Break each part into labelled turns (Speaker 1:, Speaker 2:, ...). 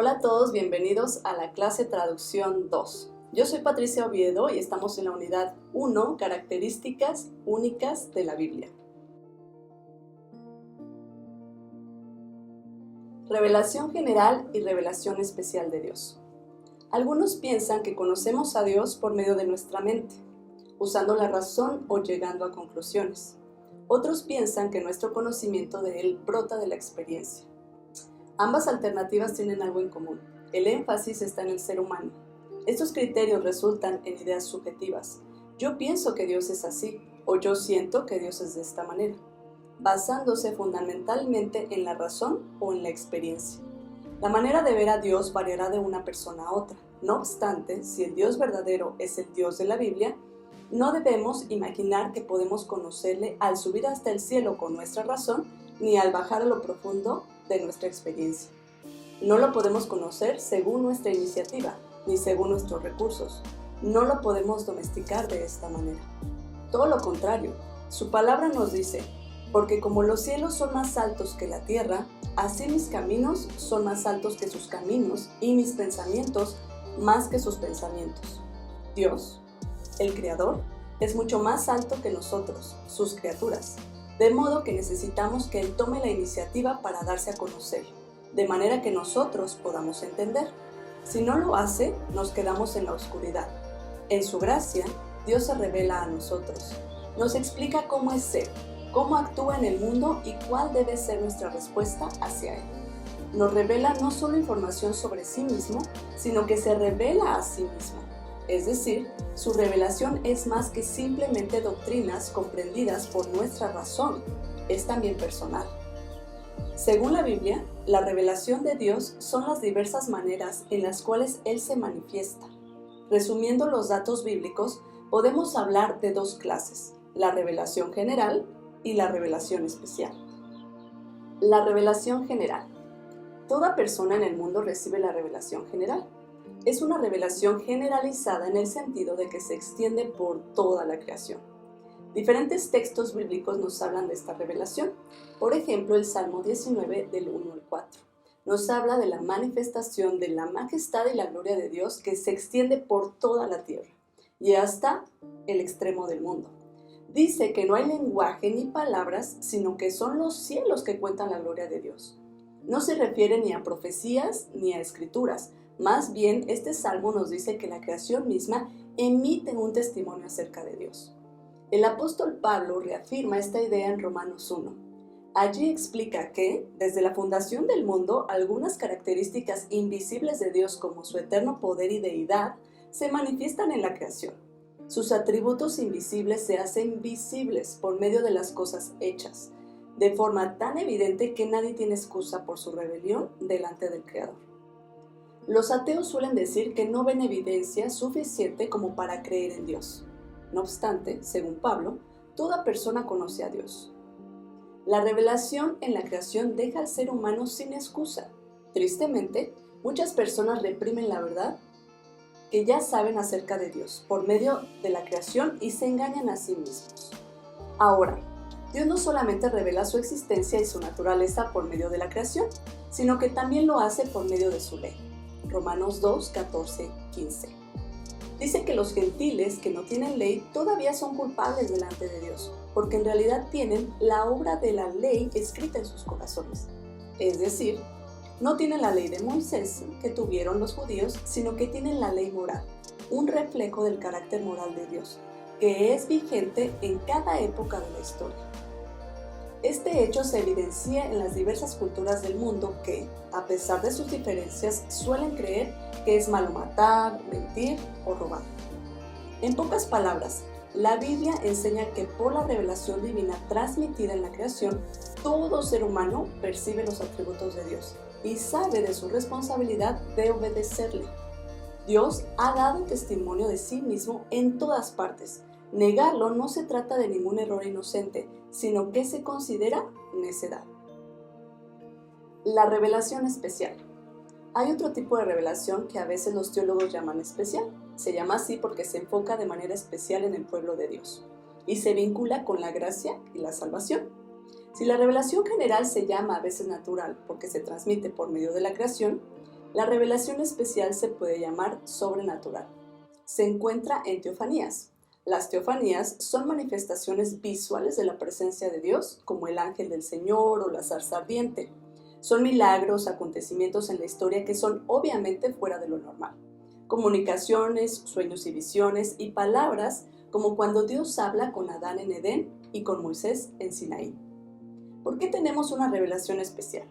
Speaker 1: Hola a todos, bienvenidos a la clase Traducción 2. Yo soy Patricia Oviedo y estamos en la unidad 1, Características únicas de la Biblia. Revelación general y revelación especial de Dios. Algunos piensan que conocemos a Dios por medio de nuestra mente, usando la razón o llegando a conclusiones. Otros piensan que nuestro conocimiento de Él brota de la experiencia. Ambas alternativas tienen algo en común. El énfasis está en el ser humano. Estos criterios resultan en ideas subjetivas. Yo pienso que Dios es así, o yo siento que Dios es de esta manera, basándose fundamentalmente en la razón o en la experiencia. La manera de ver a Dios variará de una persona a otra. No obstante, si el Dios verdadero es el Dios de la Biblia, no debemos imaginar que podemos conocerle al subir hasta el cielo con nuestra razón, ni al bajar a lo profundo de nuestra experiencia. No lo podemos conocer según nuestra iniciativa, ni según nuestros recursos. No lo podemos domesticar de esta manera. Todo lo contrario, su palabra nos dice: porque como los cielos son más altos que la tierra, así mis caminos son más altos que sus caminos, y mis pensamientos más que sus pensamientos. Dios, el Creador, es mucho más alto que nosotros, sus criaturas, de modo que necesitamos que Él tome la iniciativa para darse a conocer, de manera que nosotros podamos entender. Si no lo hace, nos quedamos en la oscuridad. En su gracia, Dios se revela a nosotros. Nos explica cómo es Él, cómo actúa en el mundo y cuál debe ser nuestra respuesta hacia Él. Nos revela no solo información sobre sí mismo, sino que se revela a sí mismo. Es decir, su revelación es más que simplemente doctrinas comprendidas por nuestra razón, es también personal. Según la Biblia, la revelación de Dios son las diversas maneras en las cuales Él se manifiesta. Resumiendo los datos bíblicos, podemos hablar de dos clases: la revelación general y la revelación especial. La revelación general. Toda persona en el mundo recibe la revelación general. Es una revelación generalizada en el sentido de que se extiende por toda la creación. Diferentes textos bíblicos nos hablan de esta revelación. Por ejemplo, el Salmo 19 del 1 al 4. Nos habla de la manifestación de la majestad y la gloria de Dios que se extiende por toda la tierra y hasta el extremo del mundo. Dice que no hay lenguaje ni palabras, sino que son los cielos que cuentan la gloria de Dios. No se refiere ni a profecías ni a escrituras. Más bien, este salmo nos dice que la creación misma emite un testimonio acerca de Dios. El apóstol Pablo reafirma esta idea en Romanos 1. Allí explica que, desde la fundación del mundo, algunas características invisibles de Dios, como su eterno poder y deidad, se manifiestan en la creación. Sus atributos invisibles se hacen visibles por medio de las cosas hechas, de forma tan evidente que nadie tiene excusa por su rebelión delante del Creador. Los ateos suelen decir que no ven evidencia suficiente como para creer en Dios. No obstante, según Pablo, toda persona conoce a Dios. La revelación en la creación deja al ser humano sin excusa. Tristemente, muchas personas reprimen la verdad que ya saben acerca de Dios por medio de la creación y se engañan a sí mismos. Ahora, Dios no solamente revela su existencia y su naturaleza por medio de la creación, sino que también lo hace por medio de su ley. Romanos 2, 14, 15. Dice que los gentiles que no tienen ley todavía son culpables delante de Dios, porque en realidad tienen la obra de la ley escrita en sus corazones. Es decir, no tienen la ley de Moisés que tuvieron los judíos, sino que tienen la ley moral, un reflejo del carácter moral de Dios, que es vigente en cada época de la historia. Este hecho se evidencia en las diversas culturas del mundo que, a pesar de sus diferencias, suelen creer que es malo matar, mentir o robar. En pocas palabras, la Biblia enseña que por la revelación divina transmitida en la creación, todo ser humano percibe los atributos de Dios y sabe de su responsabilidad de obedecerle. Dios ha dado testimonio de sí mismo en todas partes. Negarlo no se trata de ningún error inocente, sino que se considera necedad. La revelación especial. Hay otro tipo de revelación que a veces los teólogos llaman especial. Se llama así porque se enfoca de manera especial en el pueblo de Dios y se vincula con la gracia y la salvación. Si la revelación general se llama a veces natural porque se transmite por medio de la creación, La revelación especial se puede llamar sobrenatural. Se encuentra en teofanías. Las teofanías son manifestaciones visuales de la presencia de Dios, como el ángel del Señor o la zarza ardiente. Son milagros, acontecimientos en la historia que son obviamente fuera de lo normal. Comunicaciones, sueños y visiones y palabras como cuando Dios habla con Adán en Edén y con Moisés en Sinaí. ¿Por qué tenemos una revelación especial?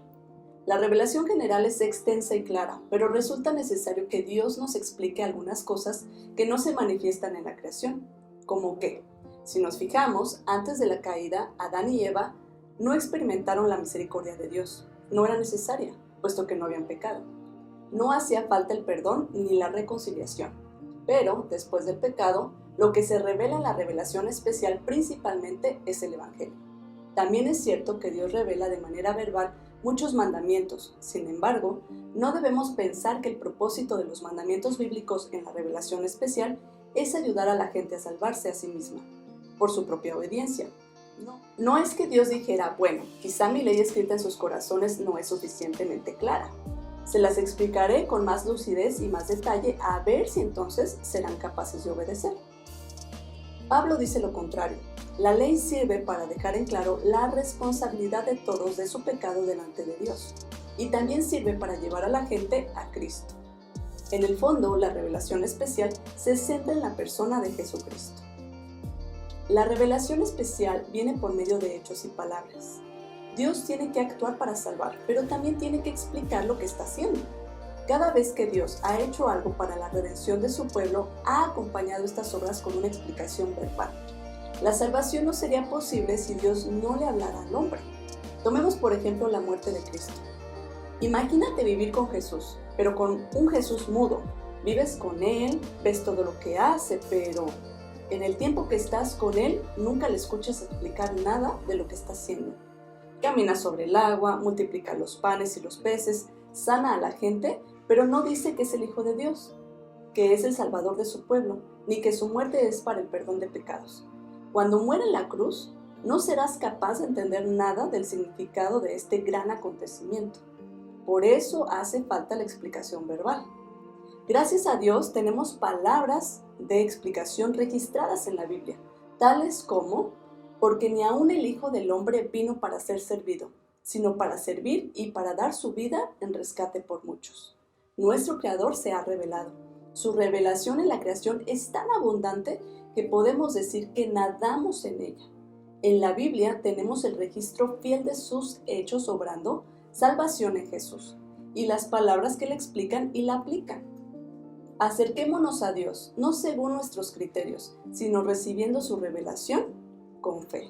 Speaker 1: La revelación general es extensa y clara, pero resulta necesario que Dios nos explique algunas cosas que no se manifiestan en la creación. ¿Cómo qué? Si nos fijamos, antes de la caída, Adán y Eva no experimentaron la misericordia de Dios. No era necesaria, puesto que no habían pecado. No hacía falta el perdón ni la reconciliación. Pero, después del pecado, lo que se revela en la revelación especial principalmente es el Evangelio. También es cierto que Dios revela de manera verbal muchos mandamientos. Sin embargo, no debemos pensar que el propósito de los mandamientos bíblicos en la revelación especial es ayudar a la gente a salvarse a sí misma, por su propia obediencia. No es que Dios dijera, bueno, quizá mi ley escrita en sus corazones no es suficientemente clara. Se las explicaré con más lucidez y más detalle a ver si entonces serán capaces de obedecer. Pablo dice lo contrario. La ley sirve para dejar en claro la responsabilidad de todos de su pecado delante de Dios, y también sirve para llevar a la gente a Cristo. En el fondo, la revelación especial se centra en la persona de Jesucristo. La revelación especial viene por medio de hechos y palabras. Dios tiene que actuar para salvar, pero también tiene que explicar lo que está haciendo. Cada vez que Dios ha hecho algo para la redención de su pueblo, ha acompañado estas obras con una explicación verbal. La salvación no sería posible si Dios no le hablara al hombre. Tomemos por ejemplo la muerte de Cristo. Imagínate vivir con Jesús, pero con un Jesús mudo. Vives con Él, ves todo lo que hace, pero en el tiempo que estás con Él, nunca le escuchas explicar nada de lo que está haciendo. Camina sobre el agua, multiplica los panes y los peces, sana a la gente, pero no dice que es el Hijo de Dios, que es el Salvador de su pueblo, ni que su muerte es para el perdón de pecados. Cuando muere en la cruz, no serás capaz de entender nada del significado de este gran acontecimiento. Por eso hace falta la explicación verbal. Gracias a Dios tenemos palabras de explicación registradas en la Biblia, tales como: porque ni aun el Hijo del Hombre vino para ser servido, sino para servir y para dar su vida en rescate por muchos. Nuestro Creador se ha revelado. Su revelación en la creación es tan abundante que podemos decir que nadamos en ella. En la Biblia tenemos el registro fiel de sus hechos obrando salvación en Jesús y las palabras que le explican y la aplican. Acerquémonos a Dios, no según nuestros criterios, sino recibiendo su revelación con fe.